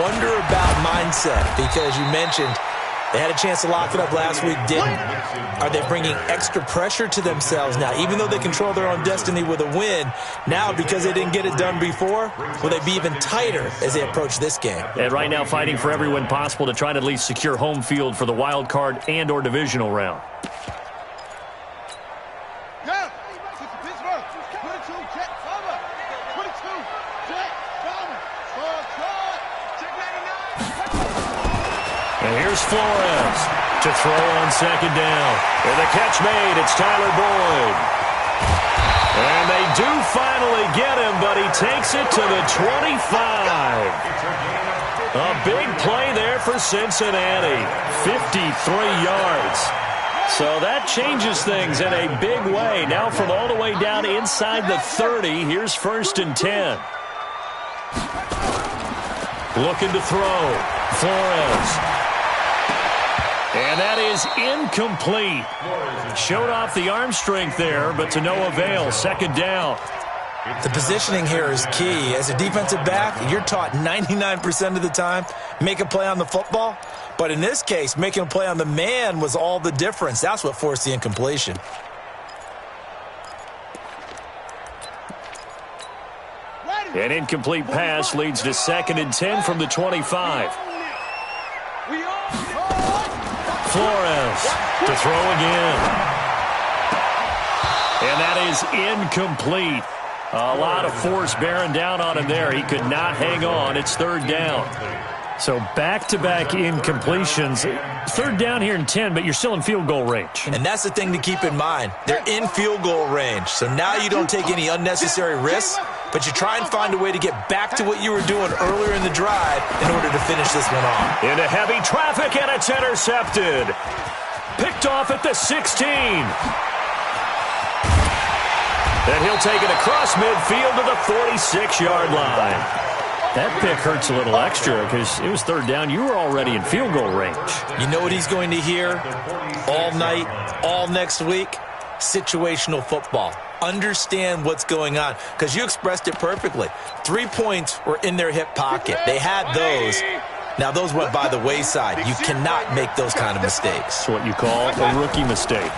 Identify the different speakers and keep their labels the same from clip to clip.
Speaker 1: wonder about mindset because you mentioned they had a chance to lock it up last week, didn't. Are they bringing extra pressure to themselves now? Even though they control their own destiny with a win, now because they didn't get it done before, will they be even tighter as they approach this game?
Speaker 2: And right now fighting for every win possible to try to at least secure home field for the wild card and or divisional round. And here's Flores to throw on second down. And the catch made. It's Tyler Boyd. And they do finally get him, but he takes it to the 25. A big play there for Cincinnati. 53 yards. So that changes things in a big way. Now from all the way down inside the 30, here's 1st and 10. Looking to throw. Flores. And that is incomplete. Showed off the arm strength there, but to no avail. Second down.
Speaker 1: The positioning here is key. As a defensive back, you're taught 99% of the time, make a play on the football. But in this case, making a play on the man was all the difference. That's what forced the incompletion.
Speaker 2: An incomplete pass leads to 2nd and 10 from the 25. Flores to throw again. And that is incomplete. A lot of force bearing down on him there. He could not hang on. It's 3rd down. So back-to-back incompletions. 3rd down here in 10, but you're still in field goal range.
Speaker 1: And that's the thing to keep in mind. They're in field goal range. So now you don't take any unnecessary risks, but you try and find a way to get back to what you were doing earlier in the drive in order to finish this one off.
Speaker 2: Into heavy traffic, and it's intercepted. Picked off at the 16. And he'll take it across midfield to the 46-yard line. That pick hurts a little extra because it was 3rd down. You were already in field goal range.
Speaker 1: You know what he's going to hear all night, all next week? Situational football. Understand what's going on because you expressed it perfectly. 3 points were in their hip pocket. They had those. Now, those went by the wayside. You cannot make those kind of mistakes.
Speaker 2: It's what you call a rookie mistake.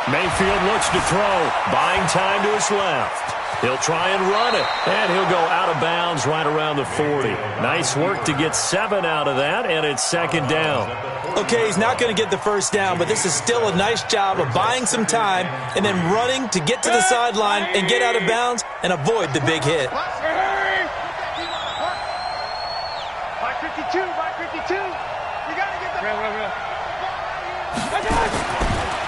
Speaker 2: Mayfield looks to throw. Buying time to his left. He'll try and run it, and he'll go out of bounds right around the 40. Nice work to get 7 out of that, and it's 2nd down.
Speaker 1: Okay, he's not going to get the 1st down, but this is still a nice job of buying some time and then running to get to the sideline and get out of bounds and avoid the big hit.
Speaker 3: 552, 552. You got to get the...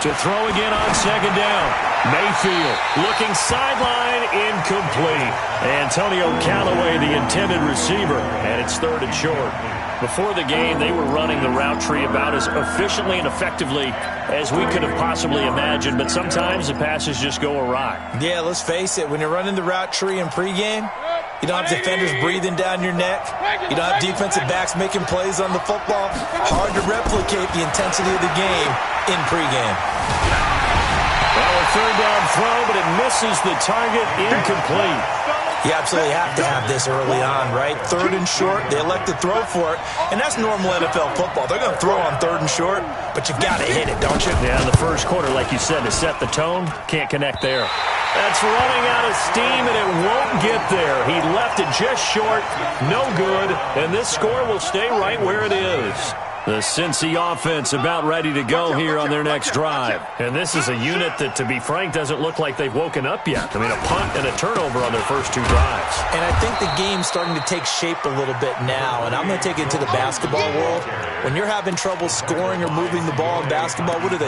Speaker 2: To throw again on 2nd down. Mayfield looking sideline, incomplete. Antonio Callaway, the intended receiver, and it's 3rd and short. Before the game, they were running the route tree about as efficiently and effectively as we could have possibly imagined, but sometimes the passes just go awry.
Speaker 1: Yeah, let's face it, when you're running the route tree in pregame, you don't have defenders breathing down your neck. You don't have defensive backs making plays on the football. Hard to replicate the intensity of the game in pregame.
Speaker 2: Well, a 3rd down throw, but it misses the target, incomplete.
Speaker 1: You absolutely have to have this early on, right? 3rd and short, they elect to throw for it, and that's normal NFL football. They're going to throw on 3rd and short, but you've got to hit it, don't you?
Speaker 2: Yeah, in the first quarter, like you said, to set the tone, can't connect there. That's running out of steam, and it won't get there. He left it just short, no good, and this score will stay right where it is. The Cincy offense about ready to go here on their next drive. And this is a unit that, to be frank, doesn't look like they've woken up yet. I mean, a punt and a turnover on their first 2 drives.
Speaker 1: And I think the game's starting to take shape a little bit now, and I'm going to take it into the basketball world. When you're having trouble scoring or moving the ball in basketball, what do?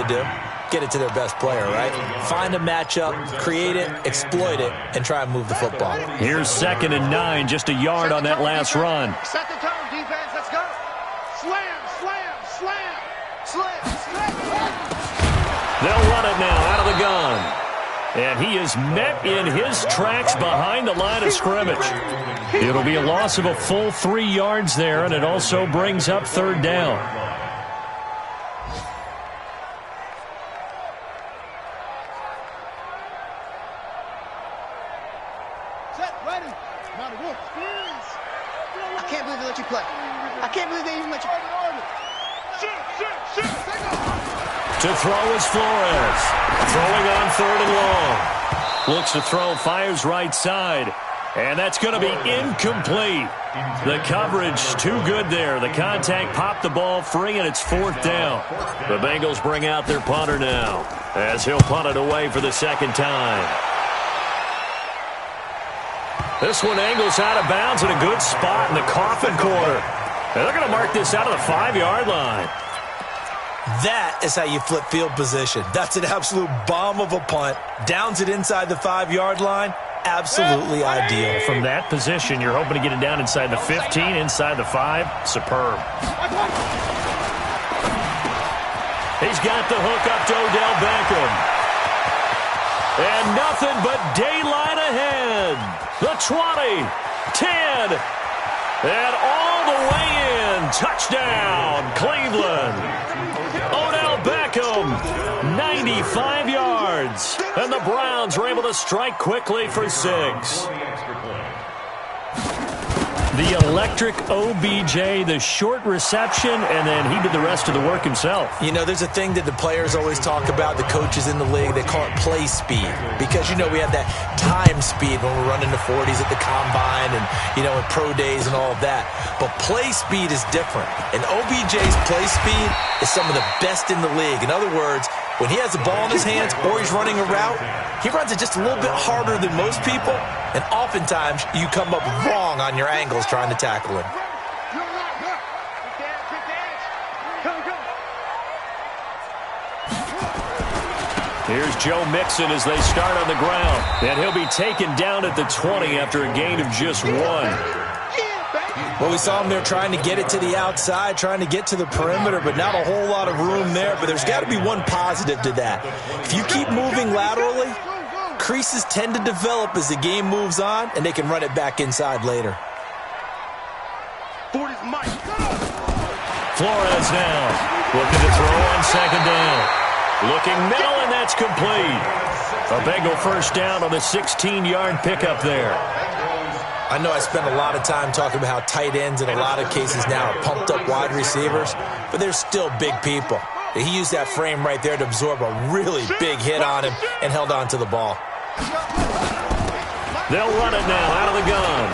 Speaker 1: Get it to their best player, right? Find a matchup, create it, exploit it, and try and move the football.
Speaker 2: Here's 2nd and 9, just a yard on that last run.
Speaker 3: Set the tone, defense. Let's go. Slam, slam, slam, slam, slam.
Speaker 2: They'll run it now out of the gun. And he is met in his tracks behind the line of scrimmage. It'll be a loss of a full 3 yards there, and it also brings up 3rd down.
Speaker 3: Set, ready. Now the wolf. I can't believe they let you replay. I can't believe they even let you.
Speaker 2: To throw is Flores. Throwing on 3rd and long. Looks to throw, fires right side. And that's going to be incomplete. The coverage too good there. The contact popped the ball free, and it's 4th down. The Bengals bring out their punter now, as he'll punt it away for the 2nd time. This one angles out of bounds in a good spot in the coffin corner. And they're going to mark this out of the 5-yard line.
Speaker 1: That is how you flip field position. That's an absolute bomb of a punt. Downs it inside the 5-yard line. Absolutely ideal.
Speaker 2: From that position, you're hoping to get it down inside the 15, inside the 5. Superb. He's got the hook up to Odell Beckham. And nothing but daylight ahead. The 20, 10, and all the way in. Touchdown, Cleveland. Odell Beckham, 95 yards. And the Browns were able to strike quickly for 6. The electric OBJ, the short reception, and then he did the rest of the work himself.
Speaker 1: You know, there's a thing that the players always talk about, the coaches in the league, they call it play speed. Because, you know, we have that time speed when we're running the 40s at the combine and, you know, at pro days and all of that. But play speed is different. And OBJ's play speed is some of the best in the league. In other words, when he has the ball in his hands or he's running a route, he runs it just a little bit harder than most people, and oftentimes you come up wrong on your angles trying to tackle him.
Speaker 2: Here's Joe Mixon as they start on the ground, and he'll be taken down at the 20 after a gain of just 1.
Speaker 1: Well, we saw him there trying to get it to the outside, trying to get to the perimeter, but not a whole lot of room there. But there's got to be one positive to that. If you keep moving laterally, creases tend to develop as the game moves on, and they can run it back inside later.
Speaker 2: Flores now, looking to throw on 2nd down. Looking middle, and that's complete. A Bengal first down on the 16-yard pickup there.
Speaker 1: I know I spend a lot of time talking about how tight ends in a lot of cases now are pumped up wide receivers, but they're still big people. He used that frame right there to absorb a really big hit on him and held on to the ball.
Speaker 2: They'll run it now out of the gun.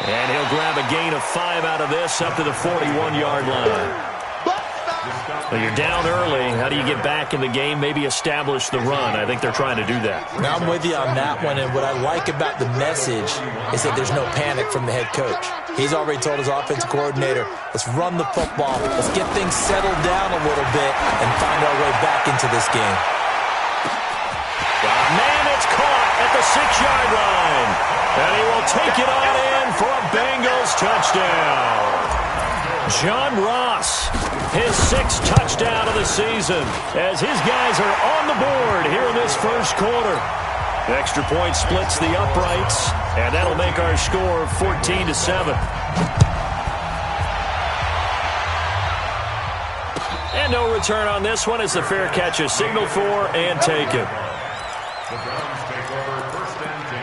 Speaker 2: And he'll grab a gain of 5 out of this up to the 41-yard line. Well, you're down early. How do you get back in the game? Maybe establish the run. I think they're trying to do that.
Speaker 1: Now, I'm with you on that one, and what I like about the message is that there's no panic from the head coach. He's already told his offensive coordinator, let's run the football, let's get things settled down a little bit and find our way back into this game.
Speaker 2: Man, it's caught at the 6-yard line. And he will take it on in for a Bengals touchdown. John Ross, his 6th touchdown of the season, as his guys are on the board here in this first quarter. The extra point splits the uprights, and that'll make our score 14-7. And no return on this one as the fair catch is signaled for and taken.
Speaker 4: The Browns take over 1st and 10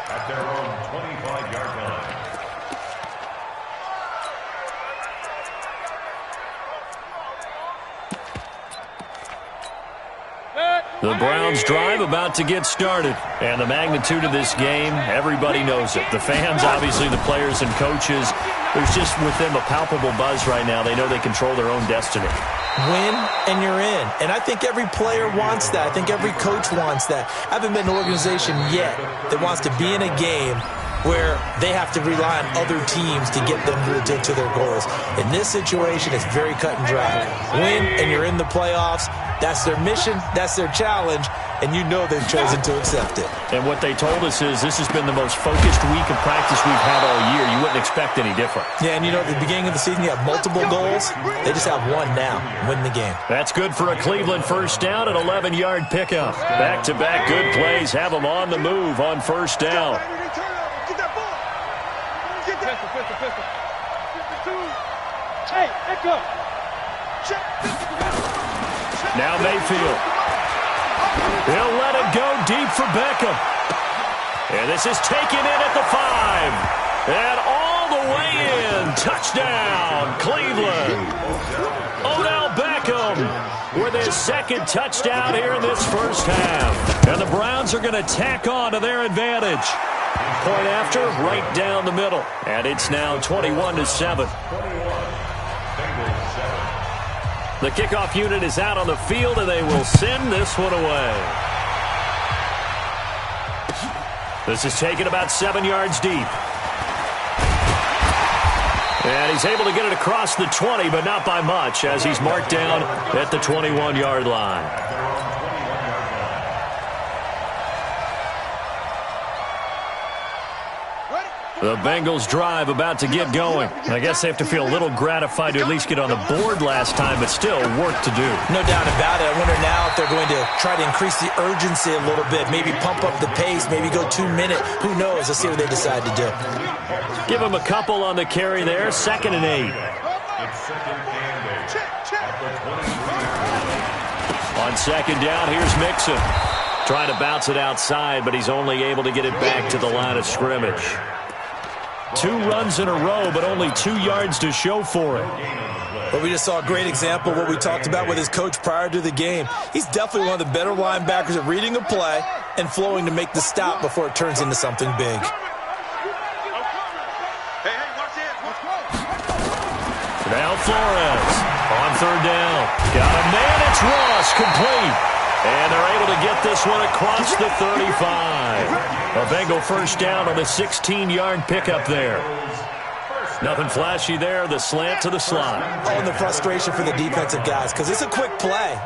Speaker 4: at their own 25-yard line.
Speaker 2: The Browns drive about to get started. And the magnitude of this game, everybody knows it. The fans, obviously the players and coaches, there's just with them a palpable buzz right now. They know they control their own destiny.
Speaker 1: Win, and you're in. And I think every player wants that. I think every coach wants that. I haven't been in an organization yet that wants to be in a game where they have to rely on other teams to get them to their goals. In this situation, it's very cut and dry. Win, and you're in the playoffs. That's their mission. That's their challenge. And you know they've chosen to accept it.
Speaker 2: And what they told us is this has been the most focused week of practice we've had all year. You wouldn't expect any different.
Speaker 1: Yeah, and you know, at the beginning of the season, you have multiple goals. They just have one now, win the game.
Speaker 2: That's good for a Cleveland first down, an 11-yard pickup. Back-to-back good plays have them on the move on first down. Now Mayfield. He'll let it go deep for Beckham. And this is taken in at the 5. And all all the way in. Touchdown, Cleveland. Odell Beckham with his second touchdown here in this first half. And the Browns are going to tack on to their advantage. Point after, right down the middle. And it's now 21-7. The kickoff unit is out on the field, and they will send this one away. This is taken about 7 yards deep. And he's able to get it across the 20, but not by much, as he's marked down at the 21-yard line. The Bengals drive about to get going. I guess they have to feel a little gratified to at least get on the board last time, but still work to do.
Speaker 1: No doubt about it. I wonder now if they're going to try to increase the urgency a little bit, maybe pump up the pace, maybe go 2 minute. Who knows? Let's see what they decide to do.
Speaker 2: Give him a couple on the carry there. 2nd and 8. On 2nd down, here's Mixon. Trying to bounce it outside, but he's only able to get it back to the line of scrimmage. 2 runs in a row, but only 2 yards to show for it.
Speaker 1: But we just saw a great example of what we talked about with his coach prior to the game. He's definitely one of the better linebackers at reading a play and flowing to make the stop before it turns into something big.
Speaker 2: Now Flores on 3rd down. Got a man, it's Ross, complete. And they're able to get this one across the 35. A Bengal first down on the 16-yard pickup there. Nothing flashy there, the slant to the slot.
Speaker 1: Oh, and the frustration for the defensive guys, because it's a quick play.